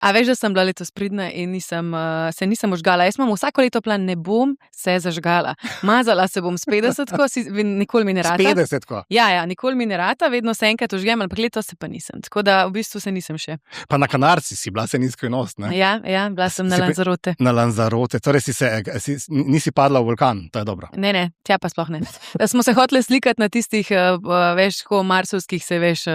A veš, da sem bila letos pridna in se nisem ožgala. Jaz imam vsako leto plan, ne bom se zažgala. Mazala se bom s 50-ko, nikoli mi ne rata. S 50-ko? Ja, nikoli mi ne rata, vedno se enkrat ožgem, ampak letos se pa nisem. Tako da v bistvu se nisem še. Pa na Kanarci si bila, se nizkojenost, ne? Ja, bila sem na Lanzarote. Na Lanzarote, torej nisi padla v vulkan, to je dobro. Ne, tja pa sploh ne. Smo se hoteli slikati na tistih, veš, ko marsovskih se veš,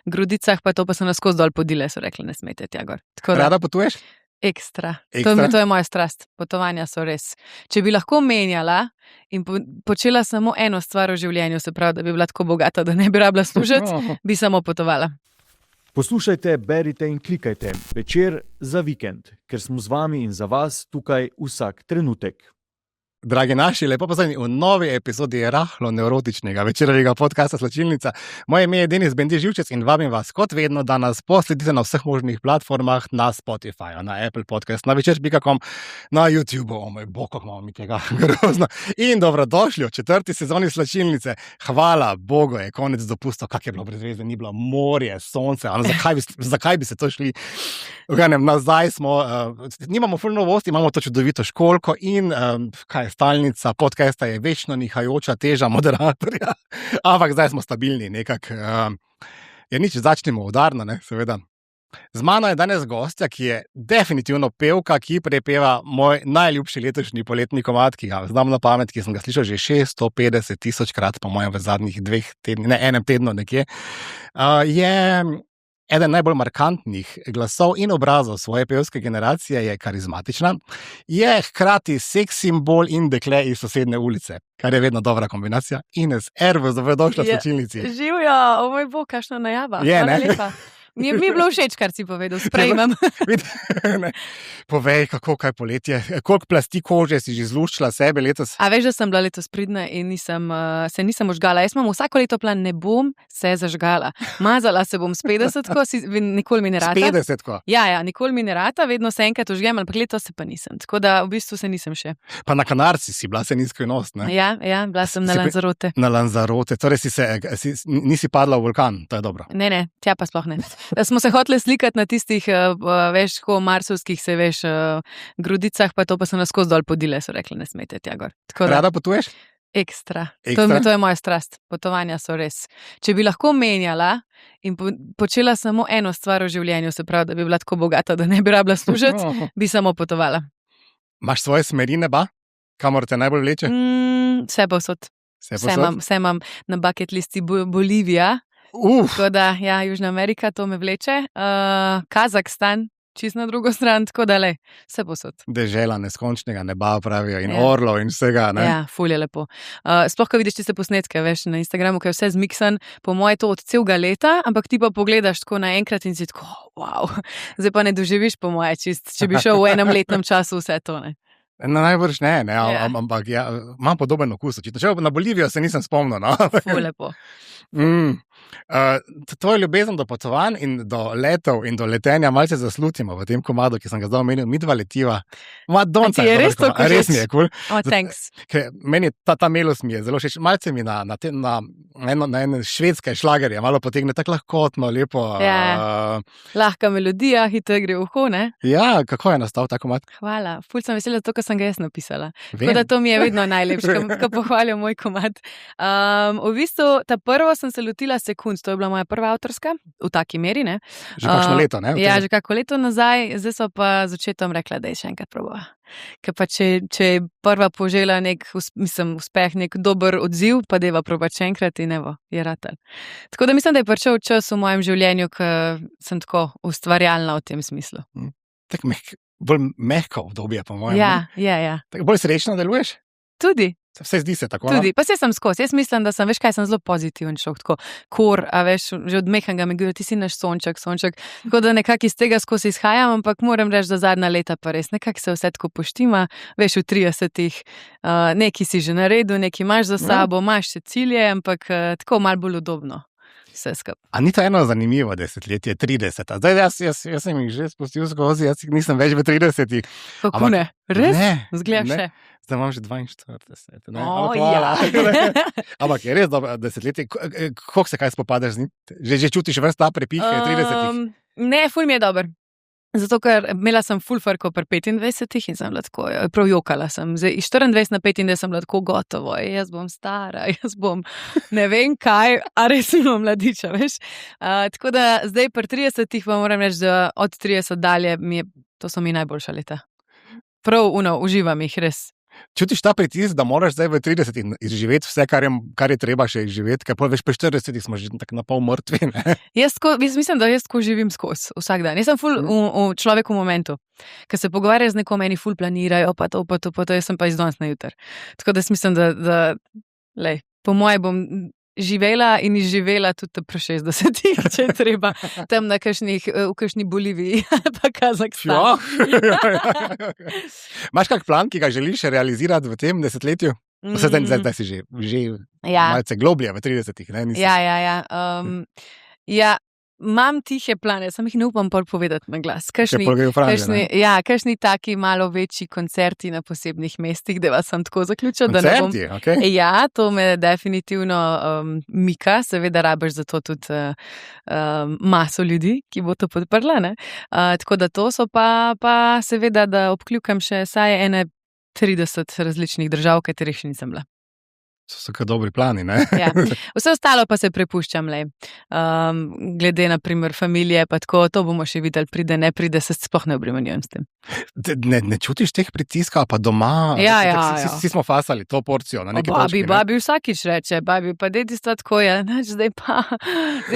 grudicah, pa to pa so nas skozi dol podile, so rekli, ne smete tja gor. Rada potuješ? Ekstra. To je moja strast. Potovanja so res. Če bi lahko menjala in počela samo eno stvar v življenju, se pravi, da bi bila tako bogata, da ne bi rabila služiti, bi samo potovala. Poslušajte, berite in klikajte Večer za vikend, ker smo z vami in za vas tukaj vsak trenutek. Dragi naši, lepo pozdravljeni v novi epizodi rahlo nevrotičnega večerovega podcasta Slačilnica. Moje ime je Denis Bendi Živčec in vabim vas kot vedno, da nas posledite na vseh možnih platformah, na Spotify, na Apple Podcast, na večer.com, na YouTube, o moj bog, kako imamo mi tega grozno. In dobrodošli v 4. sezoni Slačilnice. Hvala Bogu, je konec dopustov, kak je bilo brez veze, ni bilo morje, sonce, zakaj bi se to šli? Nazaj smo, nimamo ful novosti, imamo to čudovito školko in stalnica podcasta je večno nihajoča teža moderatorja, ampak zdaj smo stabilni nekako. Je nič, začnemo udarno, ne, seveda. Z mano je danes gostja, ki je definitivno pevka, ki prepeva moj najljubši letošnji poletni komad, ki ga znam na pamet, ki sem ga slišal že 650 000 krat, po mojem v zadnjih enem tednu nekje. Je eden najbolj markantnih glasov in obrazov svoje pevske generacije, je karizmatična, je hkrati seks simbol in dekle iz sosednje ulice, kar je vedno dobra kombinacija. Ines Ervos, dobrodošla v Slačilnici. Živjo, o moj bog, kakšna najava. Je, ne? Lepa. Mi je bilo všeč, kar si povedal, sprejmem. Povej, kaj poletje, koliko plasti kože si že zluščila sebe letos? A veš, da sem bila letos pridna in se nisem ožgala. Jaz imam vsako leto plan, ne bom se zažgala. Mazala se bom s 50-ko, nikoli mi ne rata. S 50-ko? Ja, nikoli mi ne rata, vedno se enkrat ožgem, ampak letos se pa nisem. Tako da v bistvu se nisem še. Pa na Kanarci si bila, se nizkojenost, ne? Ja, bila sem na Lanzarote. Na Lanzarote, torej nisi padla v vulkan, to je dobro. Ne, tja pa sploh ne. Smo se hoteli slikati na tistih, veš, ko marsovskih se veš, grudicah, pa to pa so nas skozi dol podile, so rekli, ne smete tja gor. Rada potuješ? Ekstra. To je moja strast. Potovanja so res. Če bi lahko menjala in počela samo eno stvar v življenju, se pravi, da bi bila tako bogata, da ne bi rabila služiti, bi samo potovala. Imaš svoje smeri neba? Kamor te najbolj vleče? Vse povsod. Vse imam na bucket listi Bolivija. Tako da, Južna Amerika, to me vleče. Kazahstan, čisto na drugo stran, tako da vse posod. Dežela neskončnega neba, pravijo, in orlov in vsega, ne? Ja, ful je lepo. Sploh, ko vidiš tiste posnetke, veš, na Instagramu, ko je vse zmiksan, po moje to od celega leta, ampak ti pa pogledaš tako naenkrat in si tako, wow, zdaj pa ne doživiš po moje čist, če bi šel v enem letnem času vse to, ne? No, najbrž ne, ampak imam podoben okus. Če na Bolivijo se nisem spomnil, no? Ful lepo. Tvojo ljubezen do potovanj in do letov in do letenja malce zaslutimo v tem komadu, ki sem ga zdaj omenil, midva letiva. Ti je res to všeč? Res mi je cool. Thanks. Meni ta melos mi je zelo všeč. Malce mi na ene švedske šlagerje malo potegne tako lahkotno, lepo. Lahka melodija, hitro gre v uho, ne? Ja, kako je nastal ta komad? Hvala. Ful sem vesela to, kar sem ga jaz napisala. Tako da to mi je vedno najlepše, ko pohvalijo moj komad. V bistvu, ta prvo sem se lotila sekund, to je bila moja prva avtorska, v taki meri, ne? Že kakšno leto, ne? Ja, že kako leto nazaj, zdaj so pa z očetom rekla, da je še enkrat probala. Ker pa če je prva požela uspeh, nek dober odziv, pa deva probati še enkrat in evo, je ratal. Tako da mislim, da je prišel čas v mojem življenju, ko sem tako ustvarjalna v tem smislu. Tako bolj mehko obdobje, po mojem. Ja. Tako bolj srečno deluješ? Tudi. Vse zdi se tako, tudi, pa se sem skozi. Jaz mislim, da sem, veš kaj, sem zelo pozitiven človek, tako a veš, že od mehanga mi govorijo, ti si naš sonček, tako da nekako iz tega skozi izhajam, ampak moram reči, da zadnja leta pa res nekako se vse tako poštima, veš, v 30-ih, neki si že naredil, neki imaš za sabo, imaš še cilje, ampak tako malo bolj udobno. A ni to eno zanimivo desetletje, 30. Zdaj, jaz sem jih že spustil skozi, jaz nisem več v 30. Kako ne? Res? Zgledaš še? Zdaj imam že 42. Ampak je res dobro desetletje. Kako se kaj spopadaš z njim? Že čutiš vrsta prepih 30? Ne, ful mi je dober. Zato, ker imela sem ful farko pri 25 in sem bila tako, prav jokala sem. Zdaj, iz 24 na 25 sem bila tako gotovo, jaz bom stara, jaz bom ne vem kaj, a res imam mladiča, veš. Tako da zdaj pri 30 pa moram reči, da od 30 dalje to so mi najboljša leta. Prav, uživam jih, res. Čutiš ta pritisk, da moraš zdaj v 30 izživeti vse, kar je treba še izživeti, ker veš, pri 40 smo že tako na pol mrtvi, ne? Jaz mislim, da jaz tako živim skozi vsak dan. Jaz sem ful v človeku v momentu, ker se pogovarjajo z nekom, meni ful planirajo, pa to, jaz sem pa iz danes na jutr. Tako da mislim, da lej, po moje bom živela in izživela tudi pri 60, če je treba, tam v kakšni Boliviji ali pa Kazahstanu. Imaš kak plan, ki ga želiš realizirati v tem desetletju? Zdaj si že malce globlje v 30-ih, ne? Ja, imam tihe plane, sam jih ne upam povedati na glas. Kakšni taki malo večji koncerti na posebnih mestih, da vas sem tako zaključil. Koncerti, ok. Ja, to me definitivno mika, seveda rabiš za to tudi maso ljudi, ki bo to podprla, ne. Tako da to so pa seveda, da obkljukam še saj 30 različnih držav, katerih še nisem bila. So kar dobri plani, ne? Ja. Vse ostalo pa se prepuščam, glede na primer familije, pa tako, to bomo še videli, pride, ne pride, se sploh ne obremenjujem s tem. Ne čutiš teh pritiskov, pa doma? Ja. Vsi smo fasali to porcijo na neki točki. Babi vsakič reče, babi, pa dedi sta tako, zdaj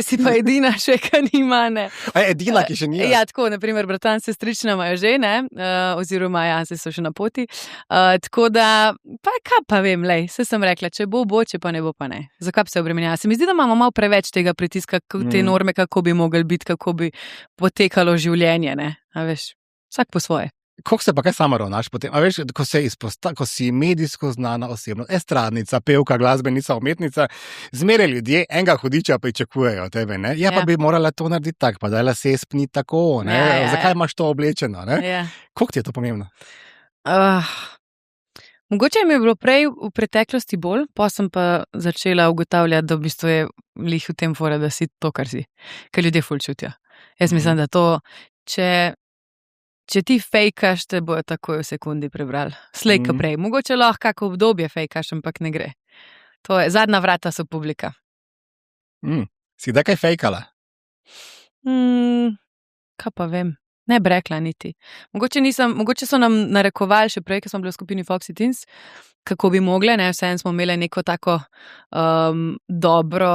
si pa edina še, ki nima, ne. Edina, ki še nima? Ja, tako, na primer, bratan, sestrična imajo že, ne, oziroma se so še na poti. Tako da, kaj pa vem, se sem rekla, če bo, če pa ne bo, pa ne. Zakaj bi se obremenjala? Se mi zdi, da imamo malo preveč tega pritiska, te norme, kako bi mogli biti, kako bi potekalo življenje, ne. A veš, vsak po svoje. Kako se pa kaj sama ravnaš potem? A veš, ko si medijsko znana osebnost, estradnica, pevka, glasbenica, umetnica, zmeraj ljudje enega hudiča pričakujejo od tebe, ne? Pa bi morala to narediti tako, pa da lase spni tako, ne? Zakaj imaš to oblečeno, ne? Koliko ti je to pomembno? Mogoče mi je bilo prej v preteklosti bolj, pa sem pa začela ugotavljati, da v bistvu je lih v tem fora, da si to, kar si. Ker ljudje ful čutijo. Jaz mislim, da to, če ti fejkaš, te bojo takoj v sekundi prebrali. Slej ka prej. Mogoče lahko kako obdobje fejkaš, ampak ne gre. To je, zadnja vrata so publika. Si da kaj fejkala? Kaj pa vem. Ne bi rekla niti. Mogoče so nam narekovali še prej, ko smo bili v skupini Foxy Teens, kako bi mogle, ne, vseeno smo imeli neko tako dobro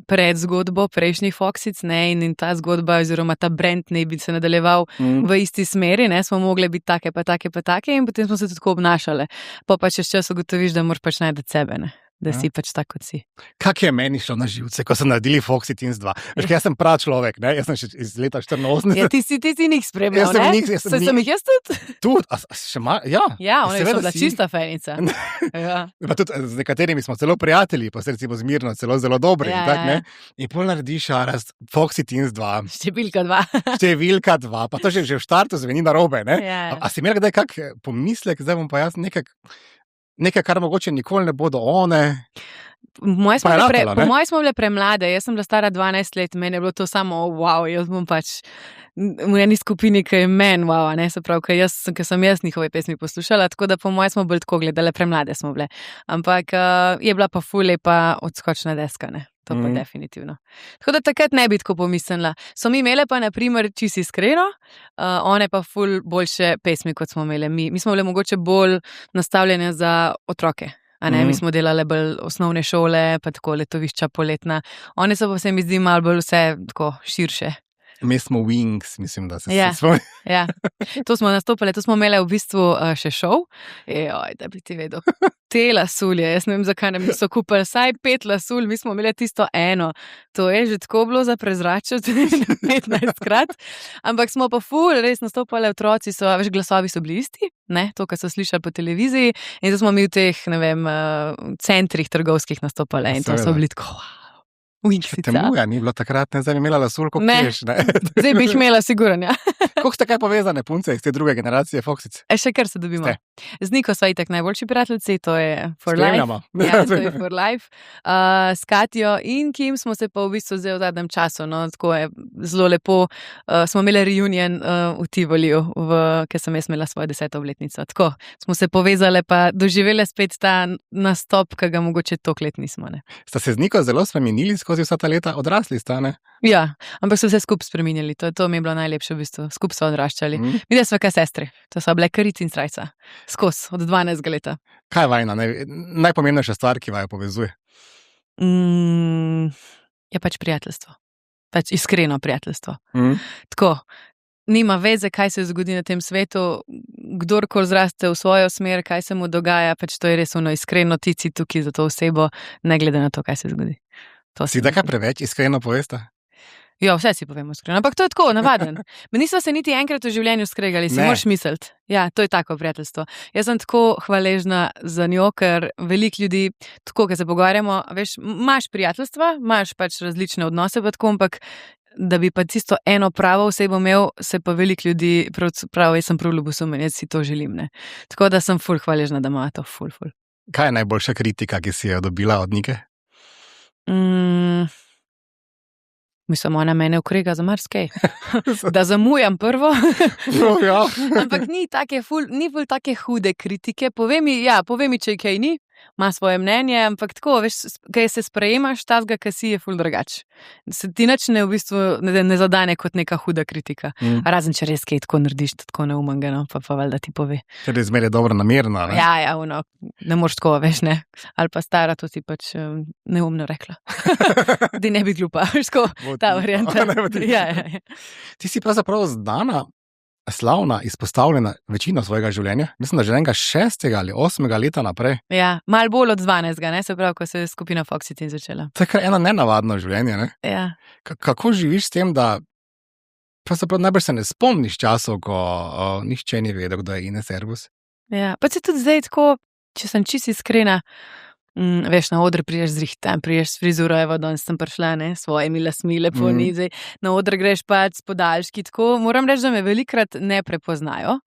predzgodbo prejšnjih Foxyc, ne, in ta zgodba oziroma ta brand ne bi se nadaljeval v isti smeri, ne, smo mogli biti take in potem smo se tako obnašale. Pa čez čas ugotoviš, da moraš pač najti sebe, ne. Da si pač tako, kot si. Kak je meni šlo na živce, ko so naredili Foxy Teens 2? Veš, jaz sem prav človek, ne? Jaz sem še iz leta 84. Ja, ti si njih spremljal, ne? Sem jih jaz tudi? Tudi, še ja. Ja, ona je bila čista fenica. Pa tudi z nekaterimi smo celo prijatelji, pa se recimo z Mirno zelo dobri, in tak, ne? In pol narediš Foxy Teens 2. Številka 2, pa to že v štartu zveni narobe, ne? A si imel kdaj kak pomislek, zdaj bom pa jaz nekaj, kar mogoče nikoli ne bodo one. Po moje smo bile premlade, jaz sem bila stara 12 let, meni je bilo to samo wow, jaz bom pač v eni skupini, ki je meni wow, ne, se pravi, ker sem jaz njihove pesmi poslušala, tako da po moje smo bolj tako gledale, premlade smo bile. Ampak je bila pa ful lepa odskočna deska, ne. To pa definitivno. Tako da takrat ne bi tako pomislila. So mi imele pa, na primer, čisto iskreno, one pa ful boljše pesmi, kot smo imele mi. Mi smo bile mogoče bolj nastavljene za otroke, a ne? Mi smo delale bolj osnovne šole, pa tako letovišča poletna. One so pa se mi zdi malo bolj vse tako širše. Mi smo Wings, mislim, da se svoj. Ja, to smo nastopili, to smo imeli v bistvu še šov. Da bi ti vedel. Te lasulje, jaz ne vem, zakaj nam so kupili vsaj 5 lasulj, mi smo imeli tisto eno. To je že tako bilo za prezračati 15krat. Ampak smo pa ful, res nastopali otroci, veš, glasovi so bili isti, ne, to, kar so slišali po televiziji. In to smo mi v teh, ne vem, centrih trgovskih nastopali in to so bili tako, Winksica. Temuja ni bilo takrat, ne, zdaj bi imela lasulj, kot Ne. peš, ne. Zdaj bi jih imela, sigurno. Ja. Kako ste kaj povezane punce iz te druge generacije Foxic? Še kar se dobimo. Ste. Z Niko sva itak najboljši prijateljci, to je for Spremljamo. life. Ja, to je for life. S Katjo in Kim smo se pa v bistvu zdaj v zadnjem času, no, tako je zelo lepo. Smo imeli reunion v Tivoliju, ker sem jaz imela svojo 10. obletnico. Tako smo se povezali, pa doživeli spet ta nastop, ki ga mogoče toliko let nismo. Ne. Sta se z Niko zelo spremenili skozi vsa ta leta, odrasli sta, ne? Ja, ampak so se skupaj spreminjali, to mi je bilo najlepše v bistvu, skupaj so odraščali. Videla sva kaj sestri, to so bile karici in strajca, skozi, od 12 leta. Kaj je vajna, najpomembnejša stvar, ki vaju povezuje? Je pač prijateljstvo, pač iskreno prijateljstvo. Tako, nima veze, kaj se zgodi na tem svetu, kdorkoli zraste v svojo smer, kaj se mu dogaja, pač to je res iskreno, ti si tukaj za to osebo, ne glede na to, kaj se zgodi. Si da kaj preveč iskreno povesta? Ja, vse si povemo iskreno, ampak to je tako, navaden. Mi nismo se niti enkrat v življenju skregali, si moraš misliti. Ja, to je tako prijateljstvo. Jaz sem tako hvaležna za njo, ker veliko ljudi, tako, ko se pogovarjamo, veš, imaš prijateljstva, imaš pač različne odnose, pa tako, ampak da bi pa tisto eno pravo osebo imel, se pa veliko ljudi, prav, jaz sem prav ljubosumen, jaz si to želim, ne. Tako da sem ful hvaležna, da ima to ful. Kaj je najboljša kritika, ki si jo dobila od Nike? Mislim, ona mene ukrega za marsikaj. Da zamujam prvo. No, ja. Ampak ni ful take hude kritike. Povej mi, če kaj ni, ima svoje mnenje, ampak tako, veš, kaj se sprejemaš, tazga, kaj si je ful drugač. Se ti nič v bistvu ne zadane kot neka huda kritika. Razen, če res kaj tako narediš, tako neumnega, no, pa valjda ti pove. Ker je zmeraj dobro namerno, ne? Ja, ne moreš tako, veš, ne. Ali pa stara, to ti pač neumno rekla. Da ne bi glupa, veš, tako, ta varianta. Ja. Ti si pravzaprav zdana, slavna, izpostavljena večino svojega življenja. Mislim, da že enega 6. ali 8. leta naprej. Ja, malo bolj od 12, ne, se pravi, ko se je skupina Foxitin začela. To je kar eno nenavadno življenje, ne? Ja. Kako živiš s tem, da pravzaprav najbrž se ne spomniš časov, ko nihče ni vedel, kdo je Ines Erbus? Ja, pa se tudi zdaj tako, če sem čisto iskrena, veš, na oder priješ zrihtan, priješ s frizuro, evo, danes sem prišla, ne, svojimi lasmi, lepo nizaj, na oder greš pač s podaljški, tako, moram reči, da me velikrat ne prepoznajo,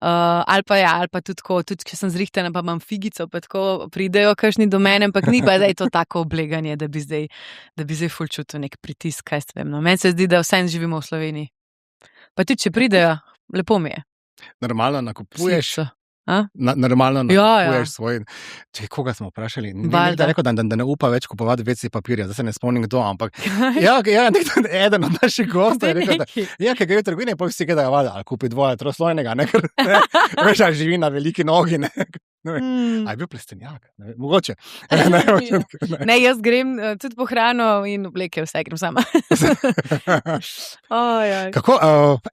ali pa tudi tako, tudi če sem zrihtana, pa imam figico, pa tako pridejo kakšni do mene, ampak ni pa zdaj to tako obleganje, da bi zdaj ful čutil nek pritisk, kaj s tem, no, meni se zdi, da vsem živimo v Sloveniji, pa tudi, če pridejo, lepo mi je. Normalno nakupuješ? Slico. Normalno nakupuješ svoj. Če koga smo vprašali, nekdo rekel, da ne upa več kupovati WC papirja, zdaj se ne spomnim kdo, ampak ja, eden od naših gostov je rekel, da ker gre v trgovine, pa vsi gledajo, ali kupi dvoje troslojnega, ne, ker veš, ali živi na veliki nogi, ne. A je bil plestenjak? Mogoče. Ne, jaz grem tudi po hrano in obleke, vse grem sama. Kako,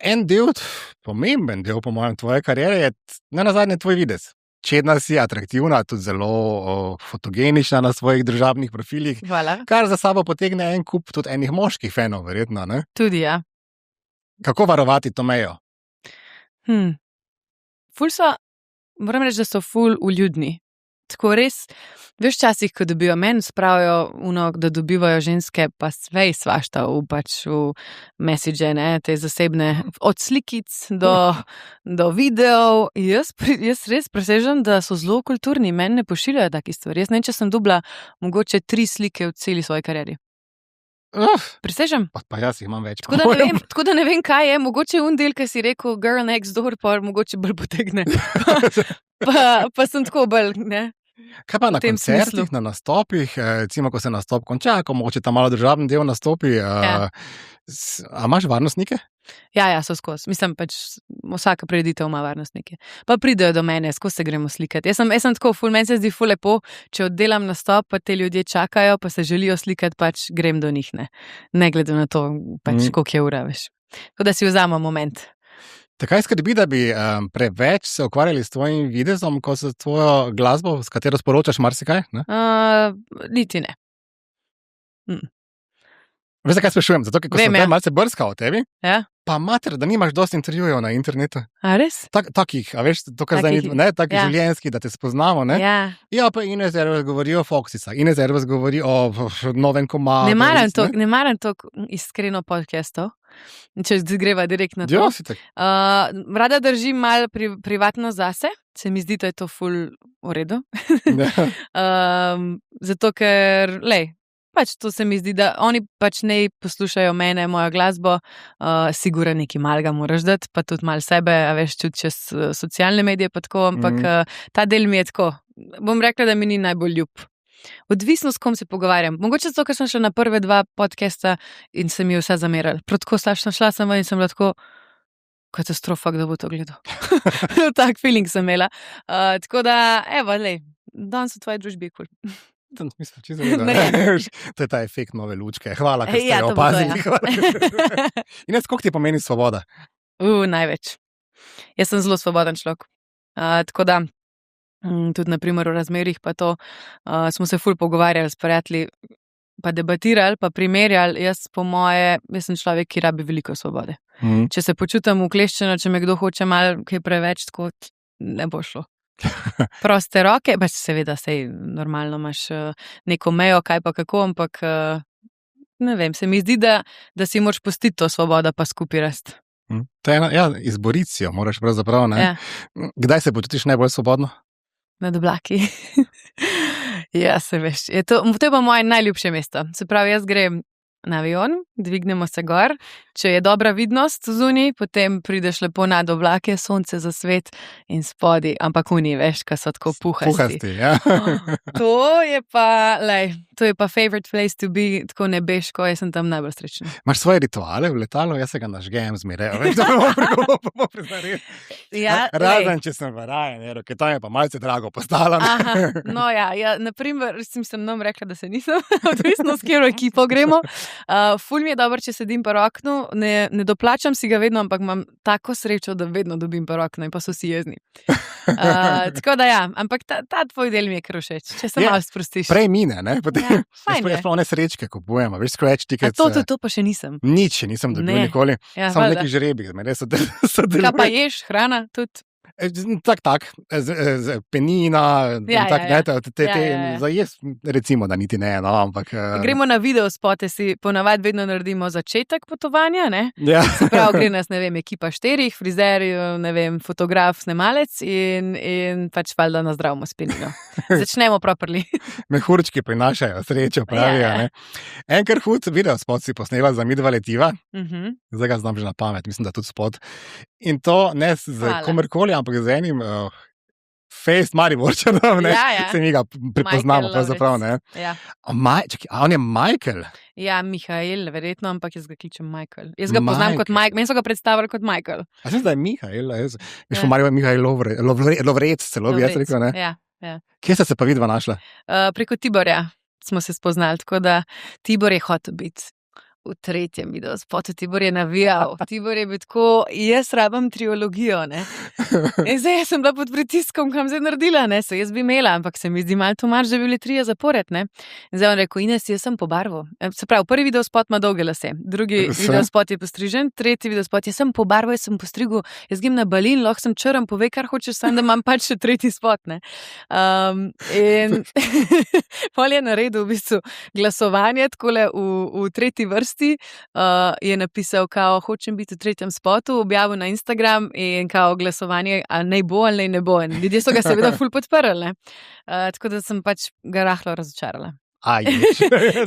en del, pomemben del, po mojem, tvoje kariere je nenazadnje tvoj videz. Čedna si, atraktivna, tudi zelo fotogenična na svojih družabnih profilih. Hvala. Kar za sabo potegne en kup tudi enih moških fanov, verjetno, ne? Tudi, ja. Kako varovati to mejo? Moram reči, da so ful uljudni. Tako res, veš, časih, ko dobijo meni, spravijo da dobivajo ženske, pa svej svašta v message, ne, te zasebne, od slikic do videov. Jaz res presežem, da so zelo kulturni, meni ne pošiljajo takih stvari. Jaz ne vem, če sem dobila mogoče 3 slike v celi svoji karieri. Presežem. Pa jaz jih imam več. Tako da ne vem, kaj je. Mogoče del, ki si rekel girl next door, pa mogoče bolj potegne. Pa sem tako bolj, ne. Kaj pa na koncertih, na nastopih, recimo, ko se nastop konča, ko mogoče ta malo državni del nastopi, a imaš varnostnike? Ja, so skozi. Mislim, pač vsaka prireditev ima varnostnike. Pa pridejo do mene, skozi se gremo slikati. Jaz sem tako ful, meni se zdi ful lepo, če oddelam nastop, pa te ljudje čakajo, pa se želijo slikati, pač grem do njih, ne. Ne glede na to, pač koliko je ura, veš. Tako da si vzamem moment. Kaj skrbi, da bi preveč se ukvarjali s tvojim videzom, ko se tvojo glasbo, s katero sporočaš marsikaj? Ne? Niti ne. Veš, zakaj sprašujem? Zato, ker ko sem malce brskal o tebi, Ja. pa mater, da nimaš dosti intervjujev na internetu. A res? Takih, a veš, to, kar zdaj ni, ne, takih življenjskih, da te spoznamo, ne? Ja. Ja, pa Ines Ervas govori o Foxicah, Ines Ervas govori o novem komadu. Ne maram to iskreno podcastov, če greva direktno to. Ja, si tak. Rada držim malo privatno zase, se mi zdi, da je to ful v redu. Zato, ker, pač to se mi zdi, da oni pač ne poslušajo mene, mojo glasbo, sigurno nekaj malega moraš dati, pa tudi malo sebe, a veš, čuti čez socialne medije, pa tako, ampak ta del mi je tako, bom rekla, da mi ni najbolj ljub. Odvisno, s kom se pogovarjam. Mogoče zato, ker sem šla na prve 2 podcasta in se mi je vse zamerali. Protko šla sem in sem lahko katastrofa, kdo bo to gledal. Tak feeling sem imela. Tako da, evo, danes v tvoji družbi je kul. Mislim, to je ta efekt nove lučke. Hvala, ker ste jo opazili. Ines, koliko ti pomeni svoboda? Največ. Jaz sem zelo svoboden človek. Tako da, tudi naprimer v razmerih pa to, smo se ful pogovarjali s prijatelji, pa debatirali, pa primerjali. Jaz sem človek, ki rabi veliko svobode. Če se počutim ukleščeno, če me kdo hoče malo kaj preveč, tako ne bo šlo. Proste roke, pač seveda sej normalno imaš neko mejo, kaj pa kako, ampak ne vem, se mi zdi, da si moraš pustiti to svobodo pa skupaj rast. Izboriti si jo moraš pravzaprav, ne? Ja. Kdaj se počutiš najbolj svobodno? Nad oblaki. Ja, se veš. To je pa moje najljubše mesto. Se pravi, jaz grem na avion, dvignemo se gor, če je dobra vidnost zunaj, potem prideš lepo nad oblake, sonce zasvet in spodi, ampak oni, veš, ka so tako puhasti. Puhasti, ja. To je pa favorite place to be, tako nebeško, jaz sem tam najbolj srečna. Imaš svoje rituale v letalu, jaz se ga nažgem zmeraj, veš, da bomo priznali. Razen, če sem v Ryanairu, ker to je pa malce drago postalo. No ja, naprimer, sem nam rekla, da se nisem, odvisno s katero ekipo gremo. Ful mi je dobro, če sedim pa oknu, ne doplačam si ga vedno, ampak imam tako srečo, da vedno dobim pa okno in pa so si jezni. Tako da ja, ampak ta tvoj del mi je kar všeč, če se malo sprostiš. Prej mine, ne? Potem, jaz pa one srečke kupujemo, veš, scratch tickets. To pa še nisem. Nič nisem dobil nikoli, samo neki žrebi, so delili. Kaj pa ješ, hrana tudi? Tak, penina, za jaz recimo, da niti ne, no, ampak... Gremo na videospote, si ponavadi vedno naredimo začetek potovanja, ne? Ja. Se pravi, gre nas, ne vem, ekipa 4, frizer, ne vem, fotograf, snemalec in pač valjda nazdravimo s penino. Začnemo properly. Mehurčki prinašajo srečo, pravijo, ne? Enkar hud videospot si posnela za midva letiva, zdaj ga znam že na pamet, mislim, da tudi spot. In to ne z komerkoli, ampak z enim Face Mariborčanom, ne? Ja. Se mi ga prepoznamo, pravzaprav, ne? Ja. A on je Michael? Ja, Mihael, verjetno, ampak jaz ga kličem Michael. Jaz ga poznam kot Michael, meni so ga predstavili kot Michael. A sem zdaj Mihael, jaz po Marijo Mihael Lovrec, celo bi jaz rekel, ne? Ja. Kje ste se pa vidva našla? Preko Tiborja smo se spoznali, tako da Tibor je hotel biti v 3. videospotu. Tibor je navijal. Tibor je bil tako, jaz rabam triologijo, ne. In zdaj sem bila pod pritiskom, kam zdaj naredila, ne. So jaz bi imela, ampak se mi zdi malo tomač, da bi bili 3 zapored, ne. In zdaj on rekel, Ines, jaz sem po barvu. Se pravi, prvi videospot ima dolge lase, drugi videospot je postrižen, 3. videospot je sem po barvu, jaz sem postrigu, jaz grem na Balin, lahko sem črn, povej, kar hočeš, sam da imam pač še 3. spot, ne. In pol je naredil v bistvu glasovanje, takole v 3. vrsti, je napisal, kao, hočem biti v 3. spotu, objavil na Instagram in kao glasovanje, ali naj bo ali ne bo. In ljudje so ga seveda ful podprli, ne. Tako da sem pač ga rahlo razočarala.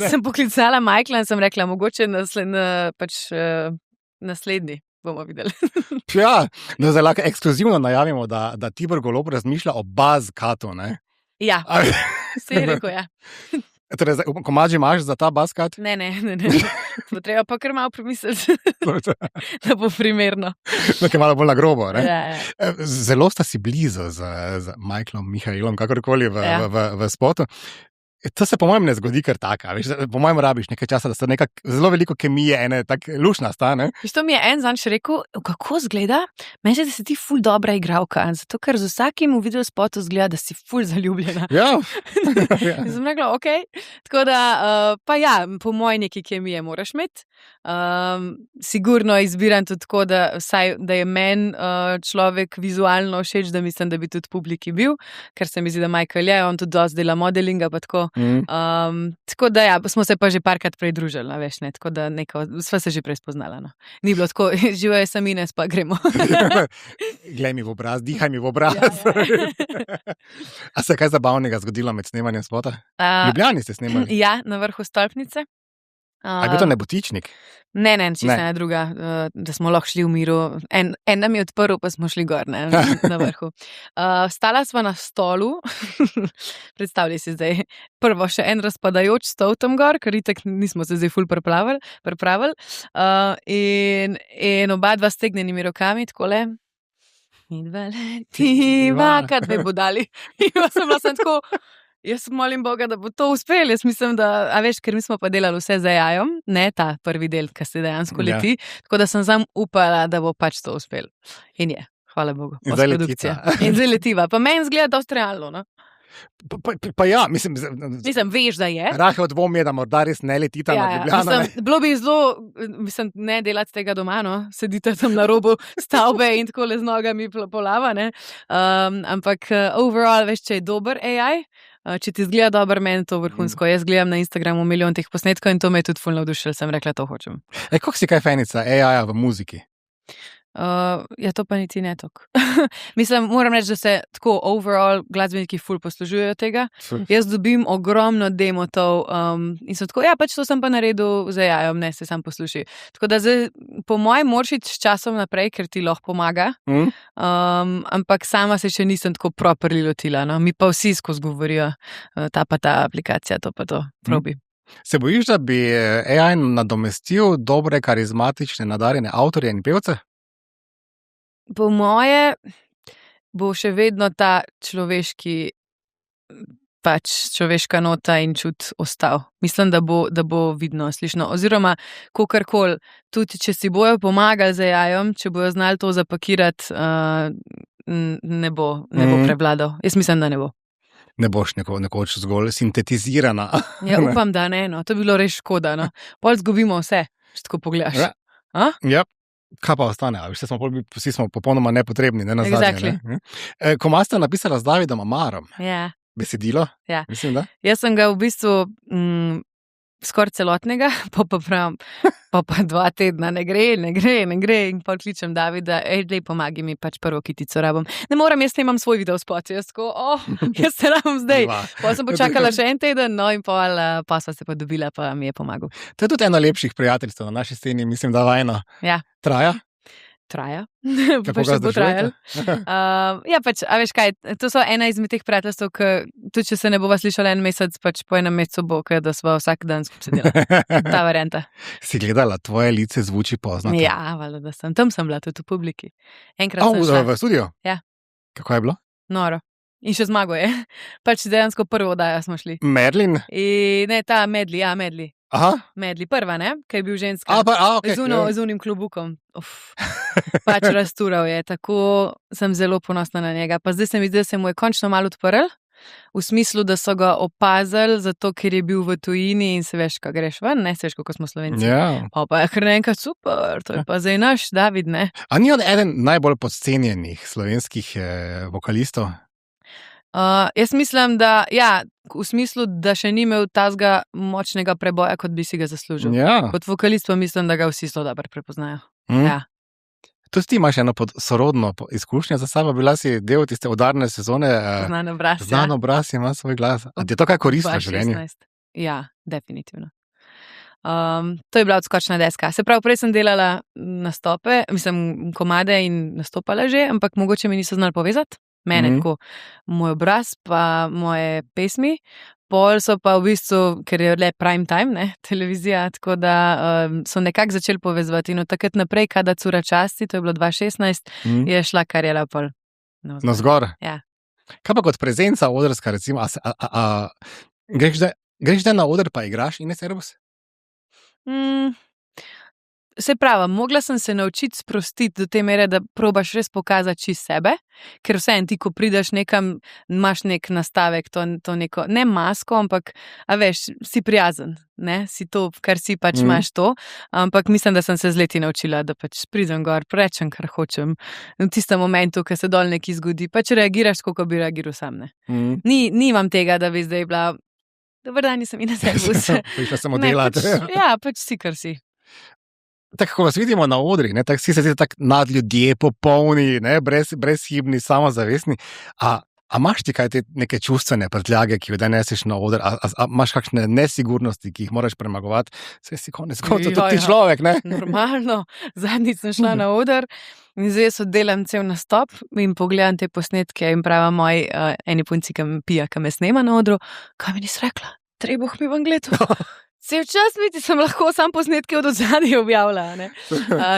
Sem poklicala Michaela in sem rekla, mogoče naslednji bomo videli. Ja, no zdaj lahko ekskluzivno najavimo, da Tibor Golob razmišlja o buzzcutu, ne? Ja, se je rekel, ja. Torej, komaži imaš za ta buzzcut? Ne. Bo treba pa kar malo premisliti, da bo primerno. Nekaj malo bolj na grobo, ne? Ja. Zelo sta si blizu z Michaelom, Mihaelom, kakorkoli v spotu. To se po mojem ne zgodi kar taka. Veš, po mojem rabiš nekaj časa, da se zelo veliko kemije, ene tak lušna stane. To mi je en zanj rekel, kako zgleda, meni se, da si ti ful dobra igralka, zato ker z vsakim v videospotu zgleda, da si ful zaljubljena. Ja. Sem rekla, ok. Tako da, pa ja, po moji neki kemije moraš imeti. Sigurno izbiram tudi tako, da je meni človek vizualno všeč, da mislim, da bi tudi publiki bil, ker se mi zdi, da Michael je, on tudi dosti dela modelinga, pa tako. Tako da ja, smo se pa že parkrat prej družili, veš, ne, tako da sva se že prej spoznala, no. Ni bilo tako, živajo sami Ines, pa gremo. Glej mi v obraz, dihaj mi v obraz. A se je kaj zabavnega zgodilo med snemanjem spota? V Ljubljani ste snemali? Ja, na vrhu stolpnice. A je bil to Nebotičnik? Ne, čisto ena druga, da smo lahko šli v miru. En nam je odprl, pa smo šli gor, ne, na vrhu. Stala sva na stolu, predstavljaj si zdaj, prvo še en razpadajoč stol tam gor, ker itak nismo se zdaj ful pripravili, in oba dva s stegnenimi rokami, takole, in dva letiva, kaj dve bodali. In sem bila tako, jaz molim Boga, da bo to uspel. Jaz mislim, da, a veš, ker mi smo pa delali vse z AI-om, ne ta prvi del, ki se dejansko leti, tako da sem sam upala, da bo pač to uspel. In je, hvala Bogu. In zdaj letica. In zdaj letiva. Pa meni zgleda dosti realno, no? Pa ja, mislim, veš, da je. Rahel dvom je, da morda res ne letita na Ljubljano. Bilo bi zelo, ne delati tega doma, no, sedite tam na robu stavbe in tako le z nogami polava, ne. Ampak overall, veš, če je dober AI, če ti zgleda dober, meni to vrhunsko. Jaz gledam na Instagramu milijon teh posnetkov in to me je tudi ful navdušilo, sem rekla, to hočem. Kako si kaj fenica AI-ja v muziki? Ja, to pa niti ne tok. Mislim, moram reči, da se tako overall glasbeniki ful poslužujejo tega. Jaz dobim ogromno demotov in so tako, ja, pač to sem pa naredil z AI-om, ne, se sam posluši. Tako da zdaj, po mojem, moraš iti s časom naprej, ker ti lahko pomaga, ampak sama se še nisem tako properly lotila, no. Mi pa vsi skozi govorijo, ta pa ta aplikacija, to pa to, probi. Se bojiš, da bi AI nadomestil dobre, karizmatične, nadarjene avtorje in pevce? Po moje bo še vedno ta človeška nota in čut ostal. Mislim, da bo vidno, slišno. Oziroma, kakorkoli, tudi če si bojo pomagali z AI-om, če bojo znali to zapakirati, ne bo prevladal. Jaz mislim, da ne bo. Ne boš nekoč zgolj sintetizirana. Ja, upam, da ne, no. To bi bilo res škoda, no. Pol zgubimo vse, če tako pogledaš. Ja. Kaj pa ostane? Vsi smo popolnoma nepotrebni, ne nazadnje. Exactly. Ko ste napisala z Davidom Amarom, besedilo? Ja. Mislim, da? Jaz sem ga v bistvu skoraj celotnega, pa pravim, pa 2 tedna ne gre, in pa kličem Davida, dej pomagi mi, pač prvo kitico rabim. Ne moram, jaz snemam svoj videospot, jaz tako, jaz se rabim zdaj. Pa sem počakala še en teden, no in pa sva se pa dobila, pa mi je pomagal. To je tudi eno lepših prijateljstv na naši sceni, mislim, da vajno. Ja. Traja? Pa še bo trajalo. Ja, pač, a veš kaj, to so ena izmed teh prijateljstv, ki tudi če se ne bova slišala en mesec, pač po enem mesecu bo, da sva vsak dan skupaj sedela. Ta varianta. Si gledala, tvoje lice zvuči poznato? Ja, valjda, da sem. Tam sem bila tudi v publiki. Enkrat sem šla. V studio? Ja. Kako je bilo? Noro. In še zmago je. Pač dejansko prvo oddajo smo šli. Merlin? Ne, ta Medli. Aha. Medli, prva, ne? Kaj je bil ženska. Okay. Z unim klobukom. Pač raztural je, tako sem zelo ponosna na njega. Pa zdaj se mi zdi, da se mu je končno malo odprl, v smislu, da so ga opazili, zato ker je bil v tujini in se veš, kaj greš ven, ne se veš, kako smo Slovenci. Ja. Pa je kar enkrat super, to je pa zdaj naš David, ne? A ni on eden najbolj podcenjenih slovenskih vokalistov? Jaz mislim, da ja, v smislu, da še ni imel tazga močnega preboja, kot bi si ga zaslužil. Ja. Kot vokalist pa mislim, da ga vsi zelo dobro prepoznajo. Ja. Tudi ti imaš eno sorodno izkušnjo za sabo, bila si del tiste udarne sezone. Znan obraz. Znan obraz ima svoj glas. A ti je to kaj koristilo v življenju? Ja, definitivno. To je bila odskočna deska. Se pravi, prej sem delala nastope, mislim, komade in nastopala že, ampak mogoče mi niso znali povezati. Mene tako, moj obraz pa moje pesmi. Pol so pa v bistvu, ker je le prime time, ne, televizija, tako da so nekako začeli povezovati. In od takrat naprej, kada Cura časti, to je bilo 2016, je šla kariera pol. Na zgor? Ja. Kaj pa kot prezenca odrska, recimo, Greš zdaj na oder pa igraš Ines Erbus? Se pravi, mogla sem se naučiti sprostiti do te mere, da probaš res pokazati čist sebe, ker vseeno ti, ko prideš nekam, imaš nek nastavek, to neko, ne masko, ampak, a veš, si prijazen, ne, si to, kar si pač imaš to, ampak mislim, da sem se z leti naučila, da pač pridem gor, rečem, kar hočem, v tistem momentu, ko se dol nekaj zgodi, pač reagiraš, kako bi reagiral sam, ne. Nimam tega, da bi zdaj bila, dober dan, nisem Ines Erbus. Prišla sem oddelati. Ja, pač si, kar si. Tako, ko vas vidimo na odri, tako si se zdi tako nadljudje, popolni, brezhibni, samozavestni. A imaš ti kaj te neke čustvene prtljage, ki jo da neseš na oder? A imaš kakšne nesigurnosti, ki jih moraš premagovati? Saj si konec koncev tudi ti človek, ne? Normalno. Zadnjič sem šla na oder in zdaj oddelam cel nastop in pogledam te posnetke in prava moj eni punci, ki me snema na odru, kaj mi nisi rekla? Trebuh mi vam gledal. Cel čas videti sem lahko sam posnetke od odzadja objavila, ne.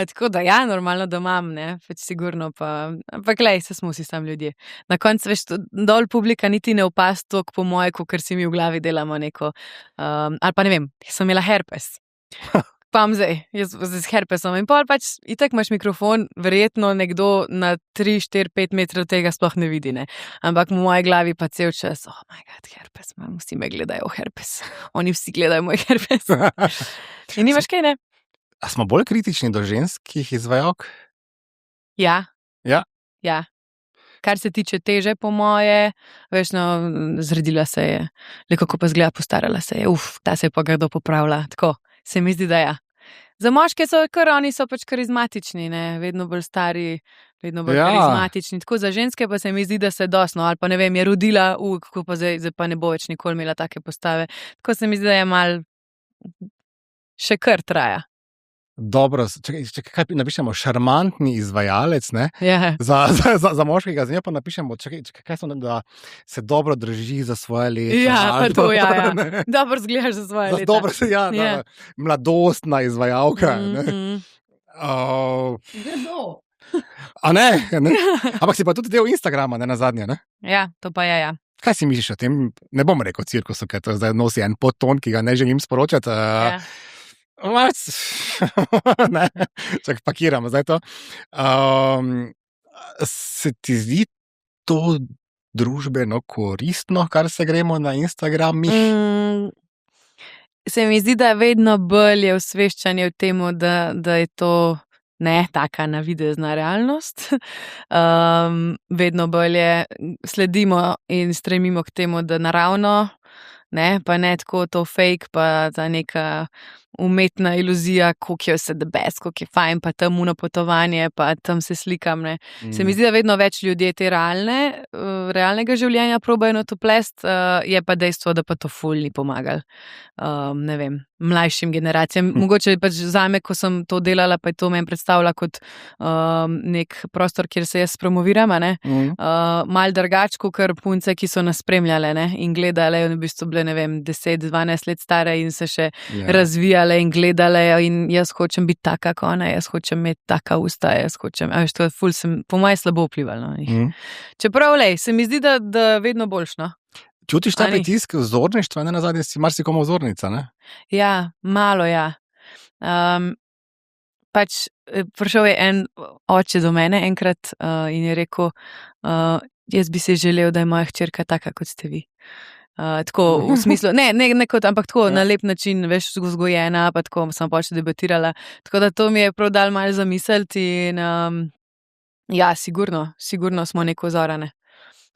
Tako da ja, normalno, da imam, ne, pač sigurno pa, ampak glej, se smo vsi sam ljudje. Na koncu, veš, dol publika niti ne opaz toliko po moje, kakor si mi v glavi delamo neko, ali pa ne vem, sem imela herpes. Pam zdaj, jaz z herpesom in pol pač, itak imaš mikrofon, verjetno nekdo na 3, 4, 5 metrov tega sploh ne vidi, ne. Ampak v moji glavi pa cel čas, oh my god, herpes, vsi me gledajo herpes. Oni vsi gledajo moj herpes. In nimaš kaj, ne? A smo bolj kritični do ženskih izvajalk? Ja. Ja? Ja. Kar se tiče teže, po moje, veš, no, zredila se je, le kako pa zgleda, postarala se je, ta se je pa grdo popravila, tako. Se mi zdi, da ja. Za moške so, kar oni so pač karizmatični, ne, vedno bolj stari, vedno bolj karizmatični, tako za ženske pa se mi zdi, da se dosno, ali pa ne vem, je rodila, kako pa zdaj pa ne bo več nikoli imela take postave, tako se mi zdi, da je mal še kar traja. Dobro, čakaj, kaj napišemo, šarmantni izvajalec, ne? Ja. Za moškega, za njo pa napišemo, čakaj, kaj so, da se dobro drži za svoje leta. Ja, pa to, ja. Dobro zgledaš za svoje leta. Dobro se, ja, mladostna izvajalka, ne? Grdo. A ne? Ampak si pa tudi del Instagrama, ne, nazadnje, ne? Ja, to pa je, ja. Kaj si misliš o tem? Ne bom rekel cirkusu, ker to zdaj nosi en podton, ki ga ne želim sporočati. Ja. Ne, čak pakiramo zdaj to. Se ti zdi to družbeno koristno, kar se gremo na Instagramih? Se mi zdi, da vedno bolj je osveščanje v tem, da je to ne taka navidezna realnost. Vedno bolje sledimo in stremimo k temu, da naravno, ne, pa ne tako to fake, pa ta neka umetna iluzija, koliko je vse the best, koliko je fajn, pa tam potovanje, pa tam se slikam, ne. Se mi zdi, da vedno več ljudje te realnega življenja probajo na to plest, je pa dejstvo, da pa to ful ni pomagal. Ne vem, mlajšim generacijam. Mogoče pač zame, ko sem to delala, pa je to meni predstavlja kot nek prostor, kjer se jaz promoviram, ne. Mal drugače, kakor punce, ki so nas spremljale, ne, in gledale, in v bistvu bile, ne vem, 10-12 let stare in se še razvijale in gledale in jaz hočem biti taka kot ona, jaz hočem imeti taka usta, jaz hočem, a veš, to je ful sem, po moje slabo vplivalo. Čeprav, lej, se mi zdi, da vedno boljš, no. Čutiš ta pritisk vzorništva, ne, nazadnje si marsikomu vzornica, ne? Ja, malo, ja. Pač prišel je en oče do mene enkrat in je rekel, jaz bi si želel, da je moja hčerka taka, kot ste vi. Tako v smislu, ne kot, ampak tako na lep način, veš, vzgojena, pa tako sem pa še debatirala. Tako da to mi je prav dal malo zamisliti in ja, sigurno smo neko vzorane.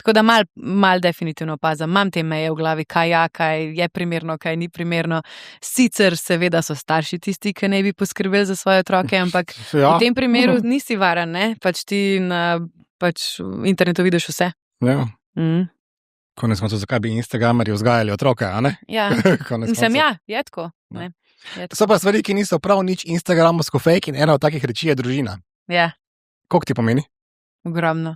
Tako da mal definitivno opazam, imam te meje v glavi, kaj je primerno, kaj ni primerno. Sicer seveda so starši tisti, ki ne bi poskrbeli za svoje otroke, ampak v tem primeru nisi varen, ne? Pač ti na internetu vidiš vse. Ja. Konec koncev, zakaj bi Instagramerji vzgajali otroke, a ne? Ja, mislim, ja, je tako. Ne? To so pa stvari, ki niso prav nič instagramovsko fake in ena od takih reči je družina. Ja. Koliko ti pomeni? Ogromno.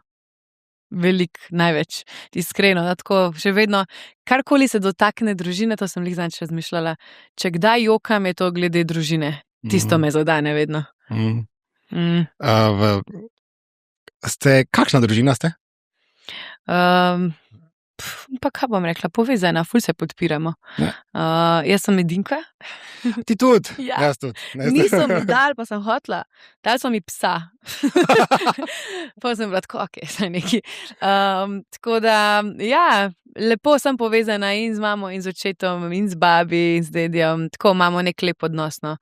Velik, največ. Iskreno, da tako še vedno, karkoli se dotakne družine, to sem zadnjič razmišljala, če kdaj jokam, je to glede družine. Tisto me zadane vedno. Kakšna družina ste? Pa kaj bom rekla, povezana, ful se podpiramo. Ja. Jaz sem edinka. Ti tudi? Ja. Jaz tudi. Niso mi dali, pa sem hotla. Dali so mi psa. Pa sem bila tako, ok, saj neki. Tako da, ja, lepo sem povezana in z mamo, in z očetom, in z babi, in z dedjem. Tako imamo nek lep odnos. No.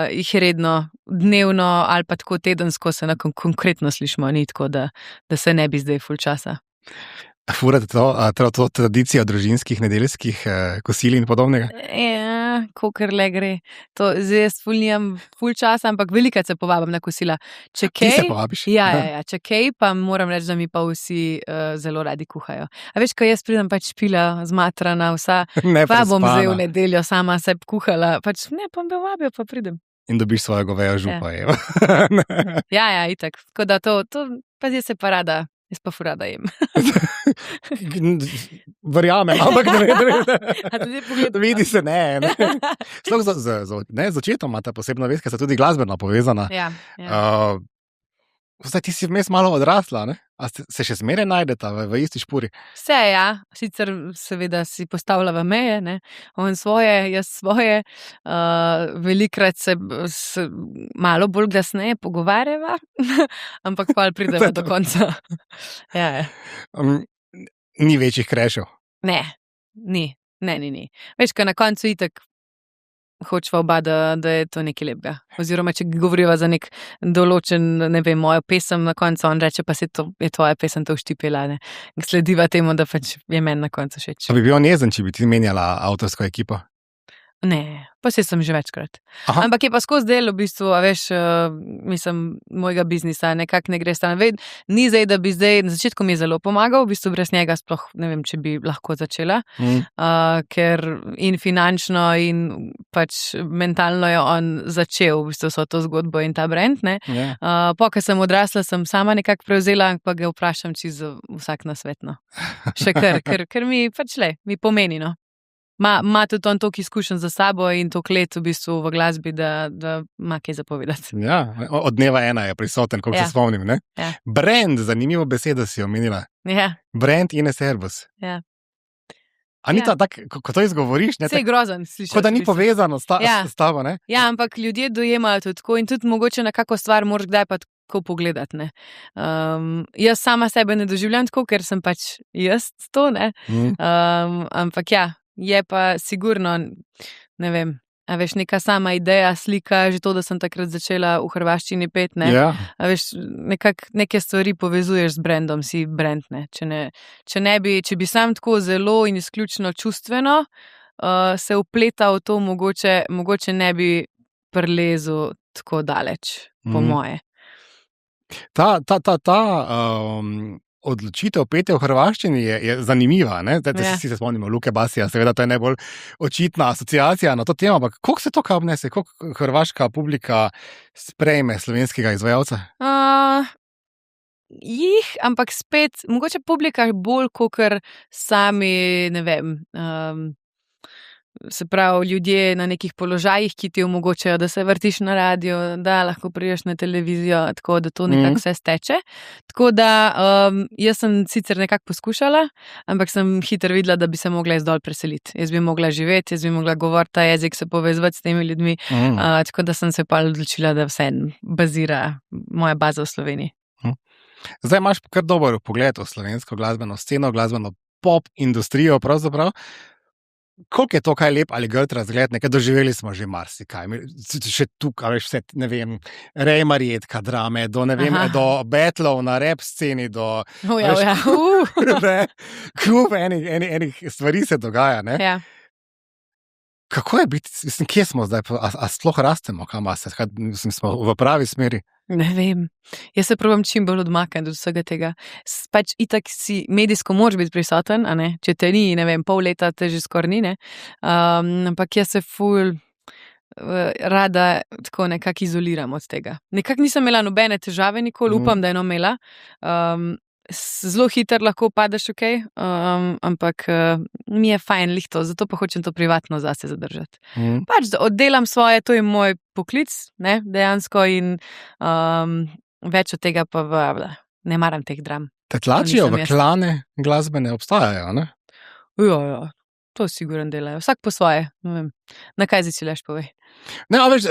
Jih redno, dnevno ali pa tako tedensko se konkretno slišimo, ni tako, da se ne bi zdaj ful časa. Furate to tradicijo družinskih nedeljskih kosil in podobnega? Ja, kakor le gre. To, zdaj jaz ful časa, ampak velikrat se povabim na kosila. Če Ti kaj, se povabiš? Ja, če kaj, pa moram reči, da mi pa vsi zelo radi kuhajo. A veš, ko jaz pridem pač pila, zmatrana, vsa, pa bom zdaj v nedeljo sama se kuhala, pač ne, pa me vabijo, pa pridem. In dobiš svojo govejo župo. Ja, itak. Tako da to, pa zdaj se pa rada. Jaz pa furada jem. Verjamem, ampak ne. Vidi se, ne. Sploh z očetom imata posebno vez, ker sta tudi glasbeno povezana. Ja. Zdaj ti si vmes malo odrasla, ne? A se še zmeraj najdeta v isti špuri? Vse, ja. Sicer seveda si postavljava meje, ne. On svoje, jaz svoje. Velikrat se malo bolj glasneje pogovarjava, ampak pa prideva do konca. Ja. Ni večjih krešev? Ne, ni. Veš, ko na koncu itak hočeva oba, da je to nekaj lepega. Oziroma, če govoriva za nek določen, ne vem, mojo pesem na koncu, on reče, pa se to je tvoja pesem, to uštipila, ne. Slediva temu, da pač je meni na koncu všeč. A bi bil nezen, če bi ti menjala avtorsko ekipo? Ne, pa se sem že večkrat. Aha. Ampak je pa skozi del, v bistvu, a veš, mislim, mojega biznisa, nekako ne gre stran. Ni zdaj, da bi zdaj, na začetku mi je zelo pomagal, v bistvu brez njega sploh ne vem, če bi lahko začela, ker in finančno in pač mentalno je on začel v bistvu so to zgodbo in ta brand, ne. Yeah. Po, ko sem odrasla, sem sama nekako prevzela, pa ga vprašam čisto vsak na svet, no. Še ker mi pač mi pomeni, no. Ma tudi on toliko izkušenj za sabo in toliko let v bistvu v glasbi, da ima kaj zapovedati. Ja, od dneva ena je prisoten, koliko se spomnim, ne? Ja. Brand, zanimivo besedo si omenila. Ja. Brand in servis. Ja. A ni to tako, ko to izgovoriš, ne? Saj grozen slišiš. Kot da ni povezano s tabo, ne? Ja, ampak ljudje dojemajo to tako in tudi mogoče na kako stvar moraš kdaj pa tako pogledati, ne. Jaz sama sebe ne doživljam tako, ker sem pač jaz to, ne. Ampak ja, je pa sigurno, ne vem, a veš, neka sama ideja, slika, že to, da sem takrat začela v hrvaščini pet, ne. Ja. A veš, neke stvari povezuješ z brandom, si brand, ne. Če bi sam tako zelo in izključno čustveno se vpletal v to, mogoče ne bi prilezel tako daleč, po moje. Odločitev petja v hrvaščini je zanimiva, ne? Zdaj si se spomnimo Luke Basija, seveda to je najbolj očitna asociacija na to temo, ampak koliko se to kaj obnese, koliko hrvaška publika sprejme slovenskega izvajalca? Jih, ampak spet, mogoče publika bolj kakor sami, ne vem, se pravi, ljudje na nekih položajih, ki ti omogočajo, da se vrtiš na radio, da lahko priješ na televizijo, tako da to nekako vse steče. Tako da jaz sem sicer nekako poskušala, ampak sem hitro videla, da bi se mogla jaz dol preseliti. Jaz bi mogla živeti, jaz bi mogla govoriti ta jezik, se povezati s temi ljudmi. Tako da sem se pa odločila, da vse bazira moja baza v Sloveniji. Zdaj imaš kar dober pogled v slovensko glasbeno sceno, glasbeno pop industrijo pravzaprav. Koliko je to kaj lep ali grd razgled, nekaj doživeli smo že marsikaj. Še tukaj, veš, vse, ne vem, Rej Marjetka drame, do battleov na rap sceni, do... Kup enih stvari se dogaja, ne? Ja. Kako je biti, mislim, kje smo zdaj, a sploh rastemo, kam se, smo v pravi smeri? Ne vem. Jaz se probam čim bolj odmakniti od vsega tega. Pač itak si medijsko moraš biti prisoten, a ne? Če te ni, ne vem, pol leta te že skoraj ni, ne? Ampak jaz se ful rada tako nekako izoliram od tega. Nekako nisem imela nobene težave nikoli, upam, da eno imela. Zelo hitro lahko padeš, ampak mi je fajn lihto, zato pa hočem to privatno zase zadržati. Pač oddelam svoje, to je moj poklic, ne, dejansko in več od tega pa ne maram teh dram. Te tlačijo nisem v jaz. klane glasbene obstajajo, ne? Ja, to sigurno delajo. Vsak po svoje. Ne vem. Na kaj začelaš povej? Ne, a veš,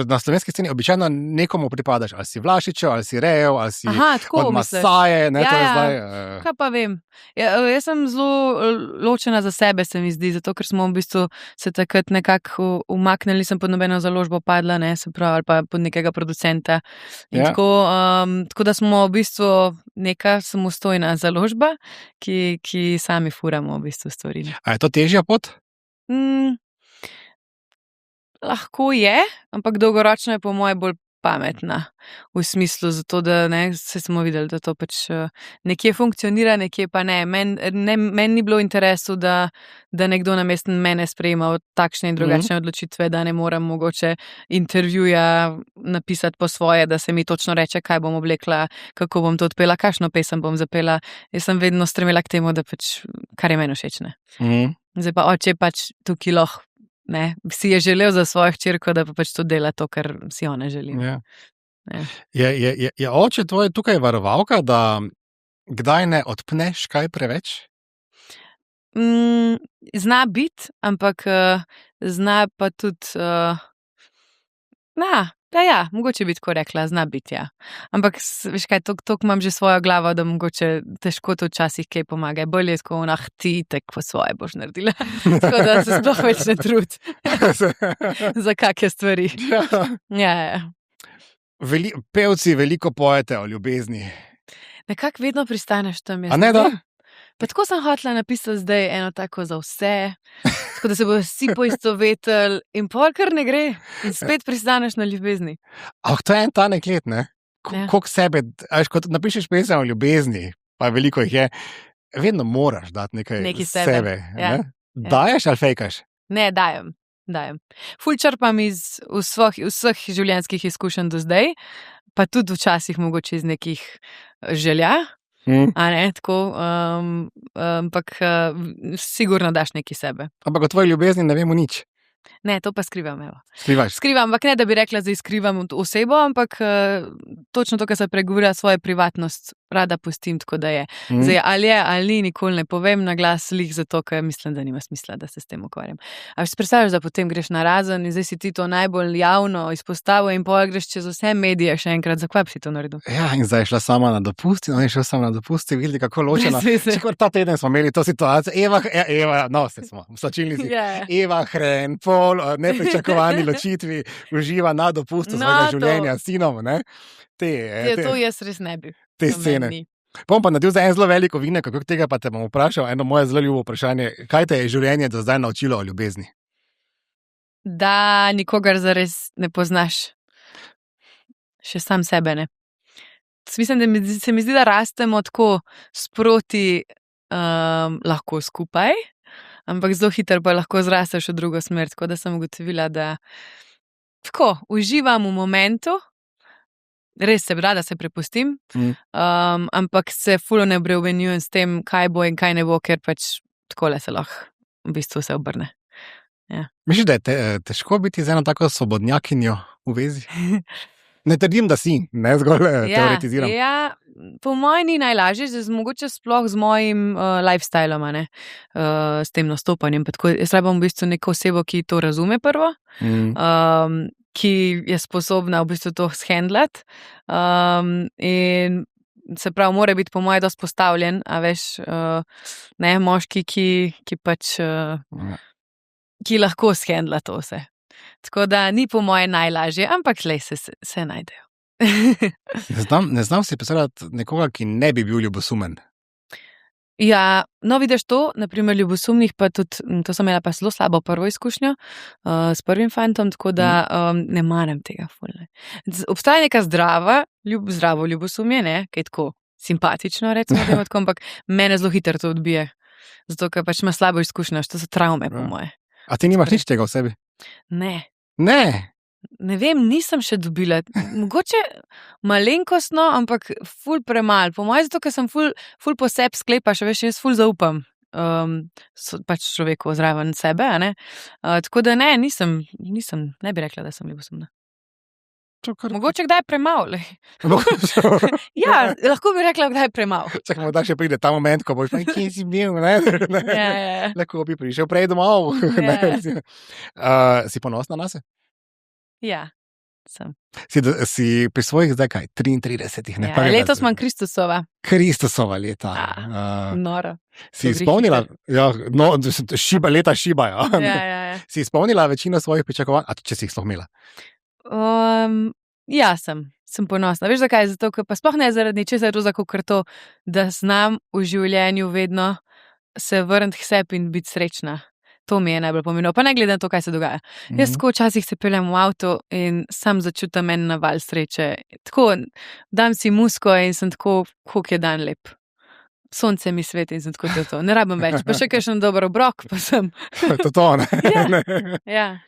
na slovenski sceni običajno nekomu pripadaš, ali si Vlašičev, ali si Rejev, ali si Aha, tako od misliš. Masaje, ne, to je Ja, zdaj... Kaj pa vem. Jaz sem zelo ločena za sebe, se mi zdi, zato ker smo v bistvu se takrat nekako umaknili, sem pod nobeno založbo padla, ne, se pravi, ali pa pod nekega producenta. In Ja. tako da smo v bistvu neka samostojna založba, ki sami furamo v bistvu stvari. A je to težja pot? Lahko je, ampak dolgoročno je po moje bolj pametna. V smislu zato, da ne, se smo videli, da to pač nekje funkcionira, nekje pa ne. Meni ni bilo interesu, da nekdo namesto mene sprejema takšne in drugačne odločitve, da ne morem mogoče intervjuja napisati po svoje, da se mi točno reče, kaj bom oblekla, kako bom to odpela, kakšno pesem bom zapela. Jaz sem vedno stremela k temu, da pač kar je meni všeč, ne. Zdaj pa oče pač tukaj lahko. Ne, si je želel za svojo hčerko, da pa pač to dela to, kar si ona želi. Ja. Ja. Je oče tvoj tukaj varovalka, da kdaj ne odpneš kaj preveč? Zna biti, ampak zna pa tudi mogoče bi tako rekla, zna biti, ja. Ampak, veš kaj, toliko imam že svojo glavo, da mogoče težko to včasih kaj pomaga. Bolje je tako, ti tek po svoje boš naredila. Tako da se sploh več ne trud za kakšne stvari. Ja. Pevci veliko pojete o ljubezni. Nekako vedno pristaneš tam. A ne da? Pa tako sem hotela napisati zdaj eno tako za vse, tako da se bodo vsi poistovetili in pol kar ne gre in spet pristaneš na ljubezni. To je en tanek let, ne? Ja. Koliko sebe, ko napišeš pesem o ljubezni, pa veliko jih je, vedno moraš dati nekaj sebe. Ja. Ne? Daješ ali fejkaš? Ne, dajem. Ful črpam iz vseh življenjskih izkušenj do zdaj, pa tudi včasih mogoče iz nekih želja. A ne, tako, ampak sigurno daš nekaj sebe. Ampak o tvoji ljubezni ne vemo nič. Ne, to pa skrivam, evo. Skrivaš? Skrivam, ampak ne, da bi rekla, zdaj skrivam osebo, ampak točno to, kar se pregovorila, svojo privatnost rada pustim, tako da je. Zdaj, ali je, ali ni, nikoli ne povem na glas, lih zato, ker mislim, da nima smisla, da se s tem ukvarjam. A si predstavljaš, da potem greš na razen in zdaj si ti to najbolj javno izpostavil in potem greš čez vse medije še enkrat, zakaj bi si to naredil? Ja, in zdaj je šla sama na dopust, in šel sem na dopust, videli, kako ločena. Čekor ta teden smo imeli to situacijo, Eva, no, se smo, v slačilnici. Eva Hren, pol nepričakovani ločitvi, uživa na dopustu svojega življenja s sinom, ne? To jaz res ne bi. Te scene. Bom pa naredil za en zelo veliko vinek, kako tega pa te bom vprašal, eno moje zelo ljubo vprašanje, kaj te je življenje do zdaj naučilo o ljubezni? Da nikogar zares ne poznaš. Še sam sebe, ne. Mislim, da se mi zdi, da rastemo tako sproti lahko skupaj, ampak zelo hitro pa lahko zrasteš v drugo smer, tako da sem ugotovila, da tako, uživam v momentu, res se rada se prepustim, ampak se ful ne obremenjujem s tem, kaj bo in kaj ne bo, ker pač takole se lahko v bistvu se obrne. Ja. Misliš, da je težko biti z eno tako svobodnjakinjo v vezi? Ne trdim, da si, ne zgolj teoretiziram. Ja, po mojem ni najlažje, mogoče sploh z mojim lifestylom, s tem nastopanjem. Jaz rabim v bistvu neko osebo, ki to razume prvo, ki je sposobna v bistvu to shendlati. In se pravi, mora biti po moje dosti postavljen, a veš, ne, moški, ki pač ki lahko shendla to vse. Tako da ni po moje najlažje, ampak tlej se najdejo. Ne znam si predstavljati nekoga, ki ne bi bil ljubosumen. Ja, no vidiš to, naprimer ljubosumnih pa tudi, to sem imela pa zelo slabo prvo izkušnjo s prvim fantom, tako da ne maram tega fulne. Obstaja neka zdravo ljubosumje, ne, kaj je tako simpatično, recimo, tako, ampak mene zelo hitro to odbije, zato ker pač ima slabo izkušnjo, to so travme po moje. A ti nimaš nič tega v sebi? Ne. Ne vem, nisem še dobila. Mogoče malenkostno, ampak ful premal. Po mojem, zato, ker sem ful po sebi sklepaš, veš, jaz ful zaupam pač človeku zraven sebe, a ne? Tako da ne, nisem, ne bi rekla, da sem ljubosumna. Mogoče kdaj premalo. Ja, lahko bi rekla, kdaj premalo. Čakaj, da še pride ta moment, ko boš rekel, kje si bil, ne? Ja. Lahko bi prišel prej domov. Ja. Si ponosna na se? Ja, sem. Si pri svojih zdaj kaj, 33, ne? Ja, letos imam Kristusova. Kristusova leta. Noro. Si izpolnila, leta šibajo. Ja. Si izpolnila večino svojih pričakovanj, a če si jih sploh imela? Ja, sem ponosna. Veš zakaj? Zato, ker pa sploh ne zaradi česa je to zato, ker to, da znam v življenju vedno se vrniti k sebi in biti srečna. To mi je najbolj pomembno, pa ne glede na to, kaj se dogaja. Jaz tako včasih se peljem v avto in sam začutim en naval sreče. Tako, dam si musko in sem tako, koliko je dan lep. Sonce mi sveti in sem tako to. Ne rabim več. Pa še kakšen dober obrok, pa sem. To, ne? Ja.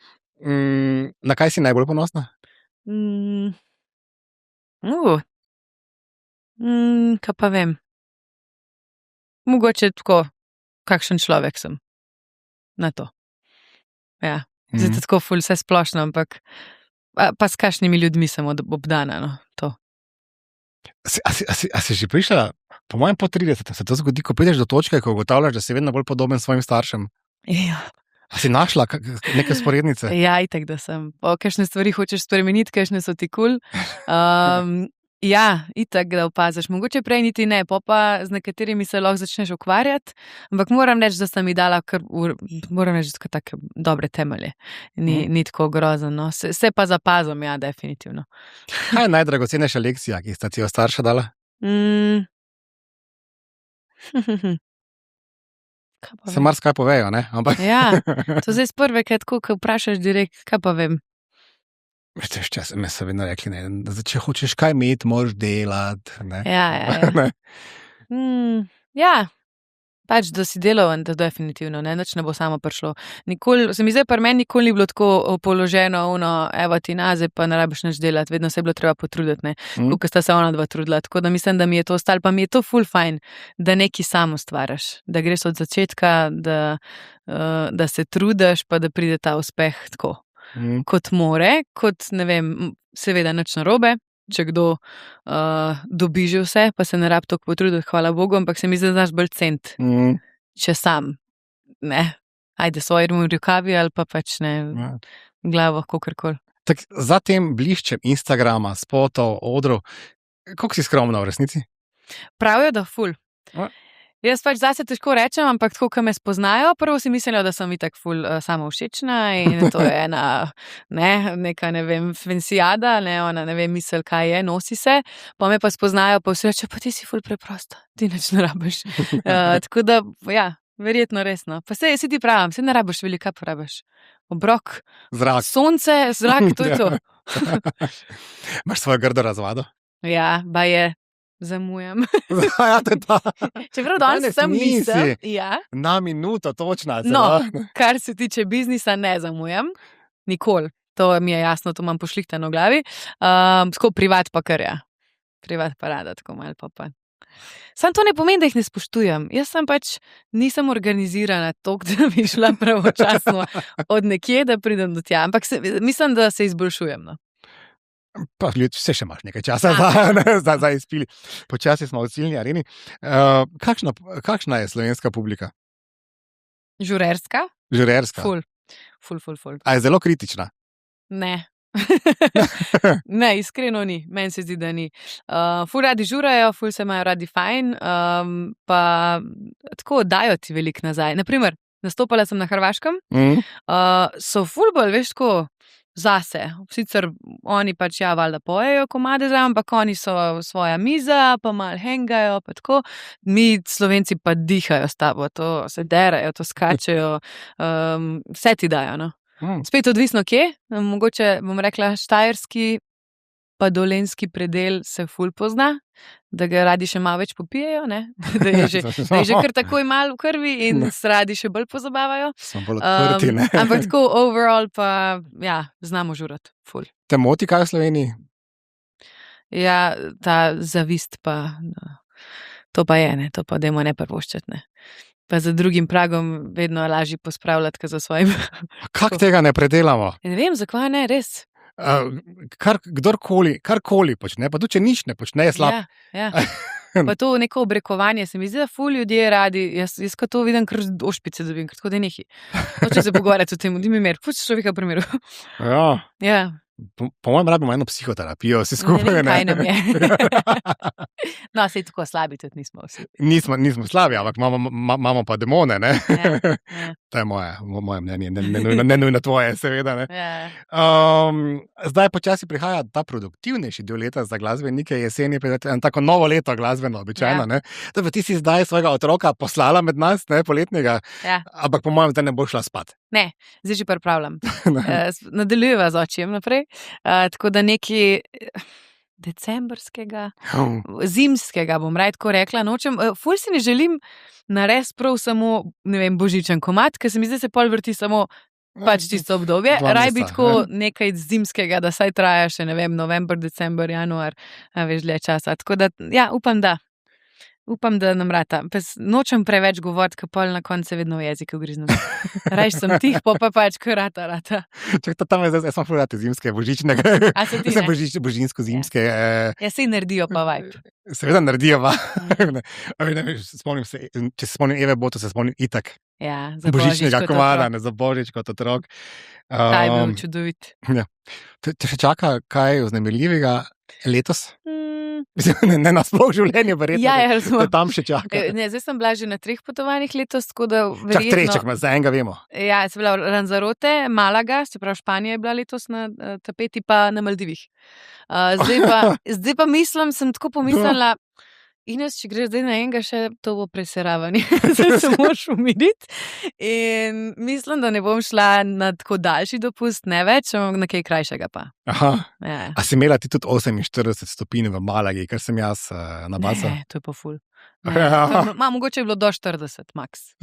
Na kaj si najbolj ponosna? Kaj pa vem. Mogoče tako, kakšen človek sem. Na to. Ja. Zdaj je tako ful vse splošno, ampak pa s kakšnimi ljudmi sem obdana, no, to. A si že prišla, po mojem po 30, se to zgodi, ko prideš do točke, ko ugotavljaš, da si vedno bolj podoben svojim staršem? Ja. A si našla neke sporednice? Ja, itak, da sem. Kakšne stvari hočeš spremeniti, kakšne so ti kul. Ja, itak, da opaziš. Mogoče prej niti ne, pa z nekaterimi se lahko začneš ukvarjati, ampak moram reči, da sta mi dala moram reči, da tako dobre temelje. Ni tako grozno. No. Se pa zapazim, ja, definitivno. Kaj je najdragocenejša lekcija, ki sta ti jo starša dala? Se marsikaj povejo, ne? Ampak... Ja, to zdaj z prve, kaj tako, ko vprašaš direkt, kaj pa vem. Včasih me so vedno rekli, če hočeš kaj imeti, moraš delati. Ne? Ja. Ja, pač, da si deloven, da definitivno, nič ne bo samo prišlo. Se mi zdaj pri meni nikoli ni bilo tako položeno, evo ti naze, pa ne rabiš nič delati, vedno se je bilo treba potruditi, ne, ko sta se ona dva trudila, tako da mislim, da mi je to ostalo, pa mi je to ful fajn, da nekaj samo stvaraš, da greš od začetka, da se trudiš, pa da pride ta uspeh tako. Kot more, kot ne vem, seveda nič narobe, če kdo dobi že vse, pa se ne rab toliko potruditi, hvala Bogu, ampak se mi zdaj znaš bolj cent, če sam, ne, ajde svojim rokavi ali pa pač ne, glavo, kakorkoli. Tak, za tem bliščem Instagrama, spotov, odrov, koliko si skromna v resnici? Pravijo, da ful. Jaz pač zase težko rečem, ampak tako, ko me spoznajo, prvo si mislijo, da sem itak ful samovšečna in to je neka, ne vem, fensijada, ona ne vem, misel, kaj je, nosi se, pa me pa spoznajo, pa vse reče, pa ti si ful preprosta, ti nič ne rabiš. Tako da, ja, verjetno resno. Pa se ti pravim, se ne rabiš veliko, kaj porabiš. Obrok, zrak. Sonce, zrak, to je to. Imaš svojo grdo razvado? Ja, je. Zamujam. Ja, to je ta. Čeprav danes sem misel, ja. Na minuto, točna. No, kar se tiče biznisa, ne zamujam. Nikoli. To mi je jasno, to imam pošlihtano v glavi. Tako privat pa kar, ja. Privat pa rada, tako malo pa. Sam to ne pomeni, da jih ne spoštujem. Jaz sem pač nisem organizirana toliko, da bi šla pravočasno od nekje, da pridem do tja. Ampak mislim, da se izboljšujem, no. Pa vse še imaš nekaj časa za izpili. Počasi smo v ciljni areni. Kakšna je slovenska publika? Žurerska. Ful. A je zelo kritična? Ne. Ne, iskreno ni. Meni se zdi, da ni. Ful radi žurajo, ful se imajo radi fajn, pa tako dajo ti veliko nazaj. Naprimer, nastopala sem na Hrvaškem, so ful bolj, veš, tako zase. Sicer oni pač valjda pojejo komade zraven, ampak oni so svoja miza, pa malo hengajo, pa tako. Mi Slovenci pa dihajo s tabo, to se derajo, to skačejo, vse ti dajo, no. Spet odvisno kje, mogoče bom rekla štajerski pa dolenjski predel se ful pozna, da ga radi še malo več popijejo, ne? Da je že kar takoj malo v krvi in se radi še bolj pozabavajo. Smo bolj odprti, ne? Ampak tako overall pa, ja, znamo žurati, ful. Te moti kaj v Sloveniji? Ja, ta zavist pa, to pa je, ne? To pa dajmo ne prvoščati, ne? Pa za drugim pragom vedno lažje pospravljati, kot za svojim. Kako tega ne predelamo? Ne vem, zakaj ne, res. karkoli počne, pa tudi če nič ne počne, je slab. Ja. Pa to neko obrekovanje, se mi zdi, da ful ljudje radi, jaz ko to vidim, kar ošpice dobim, tako da nehi. Hoče se pogovarjati o tem, di mi mer, pusti človeka primeru. Ja. Po mojem rabimo eno psihoterapijo, vsi skupaj. Ne vem, kaj nam je. No, sej tako slabi tudi nismo vsi. Nismo slabi, ampak imamo pa demone, ne? Ja. To je moje mnenje, ne nujno tvoje, seveda, ne? Ja. Zdaj počasi prihaja ta produktivnejši del leta za glasbenike, jesen je tako novo leto glasbeno, običajno, ne? Torej, ti si zdaj svojega otroka poslala med nas, ne, poletnega, ampak po mojem zdaj ne bo šla spat. Ne, zdaj že pripravljam. Nadaljujeva z očijem naprej. Tako da neki decembrskega, zimskega, bom raje tako rekla, nočem, ful si ne želim narediti prav samo, ne vem, božičen komad, ker se mi zdi, se pol vrti samo pač tisto obdobje. Raj bi tako nekaj zimskega, da saj traja še, ne vem, november, december, januar, veš, dlje časa. Tako da, ja, upam, da nam rata. Nočem preveč govoriti, ker pol na koncu vedno v jeziku ugriznem. Rajš sem tih, pa pač, ker rata. Čak, tam je zdaj, jaz sem povedati zimske, božičnega. A se ti ne? Božinsko-zimske. Ja, se naredijo pa vibe. Seveda naredijo vibe. Spomnim se, če se spomnim Eve Boto, se spomnim itak. Ja, za božič božičnega kot komada, otrok. ne za božič kot otrok. Ta je bil čudovit. Te še čaka kaj vznemirljivega letos? Ne nasploh življenje, verjetno. Ja, te tam še čaka. Ne, zdaj sem bila že na 3 potovanjih letos, tako da Čak verjetno... za enega vemo. Ja, sem bila v Lanzarote, Malaga, se pravi Španija je bila letos na tapeti, pa na Maldivih. Zdaj pa mislim, sem tako pomislila, Ines, če greš zdaj na enega, še to bo preseravanje. Zdaj se moraš umiriti. In mislim, da ne bom šla na tako daljši dopust, ne več, ampak na kaj krajšega pa. Aha. Ja. A si imela ti tudi 48 stopinj v Malagi, kar sem jaz nabasal? Ne, to je pa ful. Mogoče je bilo do 40, max.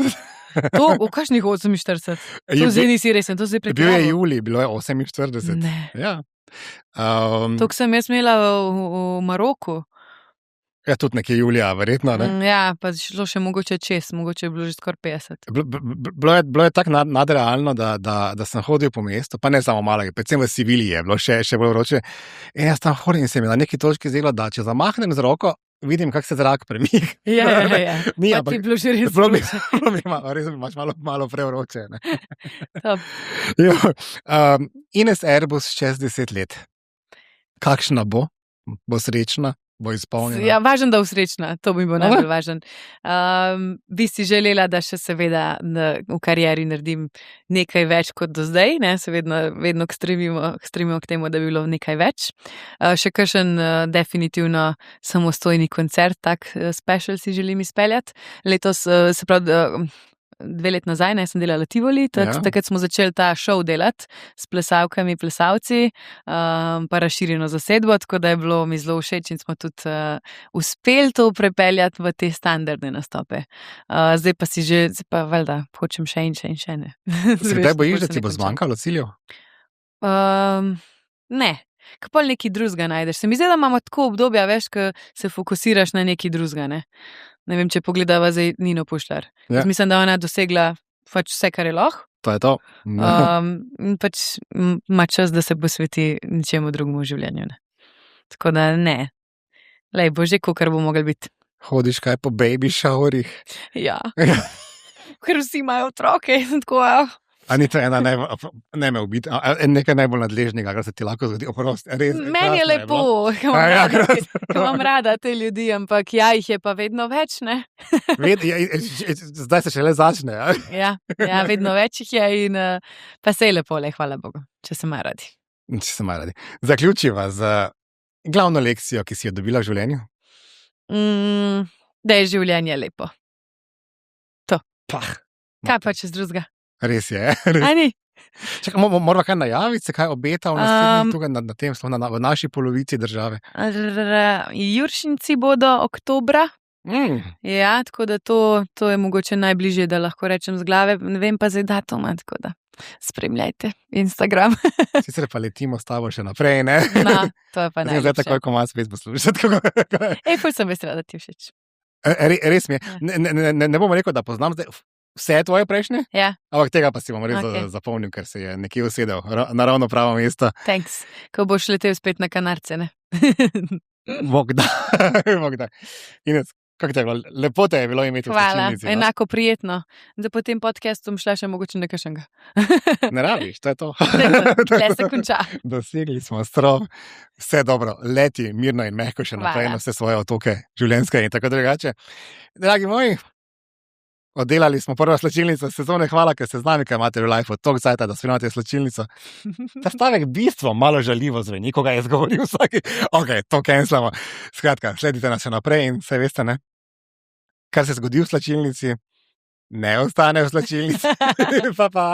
To, v kakšnih 48? To zdaj nisi resen, to zdaj Bil je julij, bilo je 48. Ne. Ja. To, ko sem jaz imela v Maroku. Ja, tudi nekje julija, verjetno, ne? Ja, pa šlo še mogoče čez, mogoče je bilo že skoraj 50. Bilo je tako nadrealno, da sem hodil po mestu, pa ne samo Malagi, predvsem v Sevilji je bilo še bolj vroče. In jaz tam hodim in se mi na neki točki zdelo, da če zamahnem z roko, vidim, kako se zrak premika. Ja. Ni, pa ti je bilo že res vroče. Res imaš malo prevroče, ne? Ines Erbus, 60 let. Kakšna bo? Bo srečna? Bo izpolnjena? Ja, važno, da bo srečna, to bi bilo najbolj važno. Bi si želela, da še seveda v karieri naredim nekaj več kot do zdaj, ne, se vedno stremimo k temu, da bi bilo nekaj več. Še kakšen definitivno samostojni koncert, tak special si želim izpeljati. Letos, se pravi, 2 let nazaj, ne, sem delala Tivoli, takrat smo začeli ta šov delati s plesalkami, plesalci, pa razširjeno zasedbo, tako da je bilo mi zelo všeč in smo tudi uspeli to prepeljati v te standardne nastope. Zdaj pa valjda, hočem še in še ne. Se kdaj bojiš, da ti bo zmanjkalo ciljev? Ne. Ko pol nekaj drugega najdeš. Se mi zdi, da imamo tako obdobja, veš, ko se fokusiraš na nekaj drugega, ne. Ne vem, če pogledava zdaj Nino Pušlar. Ja. Mislim, da ona dosegla pač vse, kar je lahko. To je to. Pač ima čas, da se posveti ničemu drugemu v življenju. Ne. Tako da ne. Lej, bo že kar bo mogel biti. Hodiš kaj po baby showerih? Ja. Ker vsi imajo otroke in tako, A ni to ena ne me ubiti, nekaj najbolj nadležnega, kar se ti lahko zgodi, oprosti. Meni je lepo, imam rada te ljudi, ampak ja, jih je pa vedno več, ne? Zdaj se šele začne, ja? Ja, vedno več jih je in pa se je lepo, hvala Bogu, če se imajo radi. Če se imajo radi. Zaključiva z glavno lekcijo, ki si jo dobila v življenju? Da je življenje lepo. To. Kaj pa čez drugega? Res je. Ani? Čakaj, moramo kaj najaviti, se kaj obeta v naslednjih tukaj na tem, v naši polovici države? Juršinci bodo oktobra. Ja, tako da to je mogoče najbližje, da lahko rečem z glave. Ne vem pa zdaj datuma, tako da spremljajte Instagram. Sicer pa letimo s tabo še naprej, ne? No, to je pa najlepše. Zdaj takoj, ko malo spet poslušati. Ful sem vesela, da ti všeč. Res mi je. Ne bom rekel, da poznam zdaj Vse tvoje prejšnje? Ja, Ampak tega pa si bom res Okej. zapomnil, ker se je nekje usedel na ravno pravo mesto. thanks. Ko boš letel spet na Kanarce, ne? Bogda. Bogda. Ines, kako te je bilo? Lepo te je bilo imeti v Hvala, slačilnici. No? enako prijetno. Da po tem podcastu bom šla še mogoče na kakšnega. Ne rabiš, to je to. Le se konča. Dosegli smo strop, vse dobro, leti mirno in mehko še naprej Hvala. na vse svoje otoke, življenjske in tako drugače. Dragi moji, oddelali smo prvo slačilnico sezone, hvala, ker ste z nami, ker imate v life tok zajta, da spremljate slačilnico. Ta stavek bistvo malo žaljivo zveni, koga je zgovoril vsaki. Ok, to cancelamo. Skratka, sledite nas še naprej in se veste, ne? Kar se zgodi v slačilnici, ne ostane v slačilnici. Pa pa.